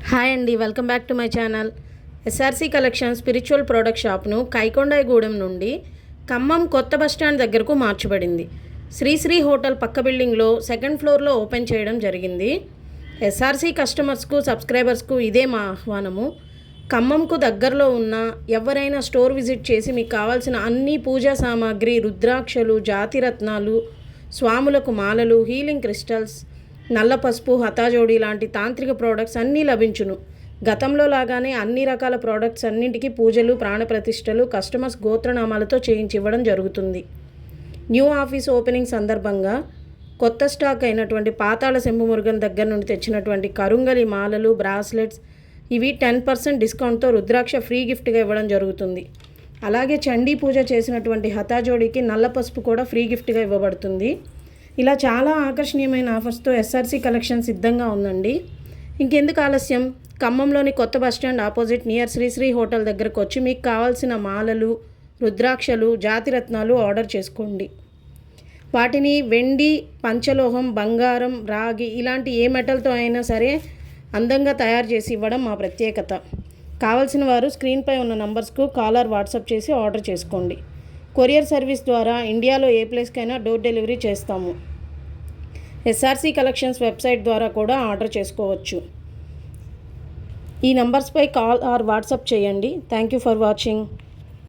Hi అండి, welcome back to my channel. SRC collection spiritual product షాప్ను కైకొండాయిగూడెం నుండి ఖమ్మం కొత్త బస్టాండ్ దగ్గరకు మార్చబడింది. శ్రీశ్రీ హోటల్ పక్క బిల్డింగ్లో సెకండ్ ఫ్లోర్లో ఓపెన్ చేయడం జరిగింది. ఎస్ఆర్సీ కస్టమర్స్కు సబ్స్క్రైబర్స్కు ఇదే మా ఆహ్వానము. ఖమ్మంకు దగ్గరలో ఉన్న ఎవరైనా స్టోర్ విజిట్ చేసి మీకు కావాల్సిన అన్ని పూజా సామాగ్రి, రుద్రాక్షలు, జాతిరత్నాలు, స్వాములకు మాలలు, హీలింగ్ క్రిస్టల్స్, నల్ల పసుపు, హతాజోడి లాంటి తాంత్రిక ప్రోడక్ట్స్ అన్నీ లభించును. గతంలో లాగానే అన్ని రకాల ప్రోడక్ట్స్ అన్నింటికీ పూజలు, ప్రాణప్రతిష్టలు కస్టమర్స్ గోత్రనామాలతో చేయించివ్వడం జరుగుతుంది. న్యూ ఆఫీస్ ఓపెనింగ్ సందర్భంగా కొత్త స్టాక్ అయినటువంటి పాతాళ శంభుమురుగన్ దగ్గర నుండి తెచ్చినటువంటి కరుంగలి మాలలు, బ్రాస్లెట్స్ ఇవి 10% డిస్కౌంట్తో రుద్రాక్ష ఫ్రీ గిఫ్ట్గా ఇవ్వడం జరుగుతుంది. అలాగే చండీ పూజ చేసినటువంటి హతాజోడికి నల్ల పసుపు కూడా ఫ్రీ గిఫ్ట్గా ఇవ్వబడుతుంది. ఇలా చాలా ఆకర్షణీయమైన ఆఫర్స్తో ఎస్ఆర్సీ కలెక్షన్ సిద్ధంగా ఉందండి. ఇంకెందుకు ఆలస్యం, ఖమ్మంలోని కొత్త bus stand opposite near Sri Sri hotel దగ్గరకు వచ్చి మీకు కావాల్సిన మాలలు, రుద్రాక్షలు, జాతిరత్నాలు ఆర్డర్ చేసుకోండి. వాటిని వెండి, పంచలోహం, బంగారం, రాగి ఇలాంటి ఏ మెటల్తో అయినా సరే అందంగా తయారు చేసి ఇవ్వడం మా ప్రత్యేకత. కావాల్సిన వారు స్క్రీన్పై ఉన్న నంబర్స్కు కాల్ ఆర్ వాట్సాప్ చేసి ఆర్డర్ చేసుకోండి. కొరియర్ సర్వీస్ ద్వారా ఇండియాలో ఏ ప్లేస్కైనా డోర్ డెలివరీ చేస్తాము. ఎస్ఆర్సీ కలెక్షన్స్ వెబ్సైట్ ద్వారా కూడా ఆర్డర్ చేసుకోవచ్చు. ఈ నంబర్స్పై కాల్ ఆర్ వాట్సాప్ చేయండి. Thank you for watching.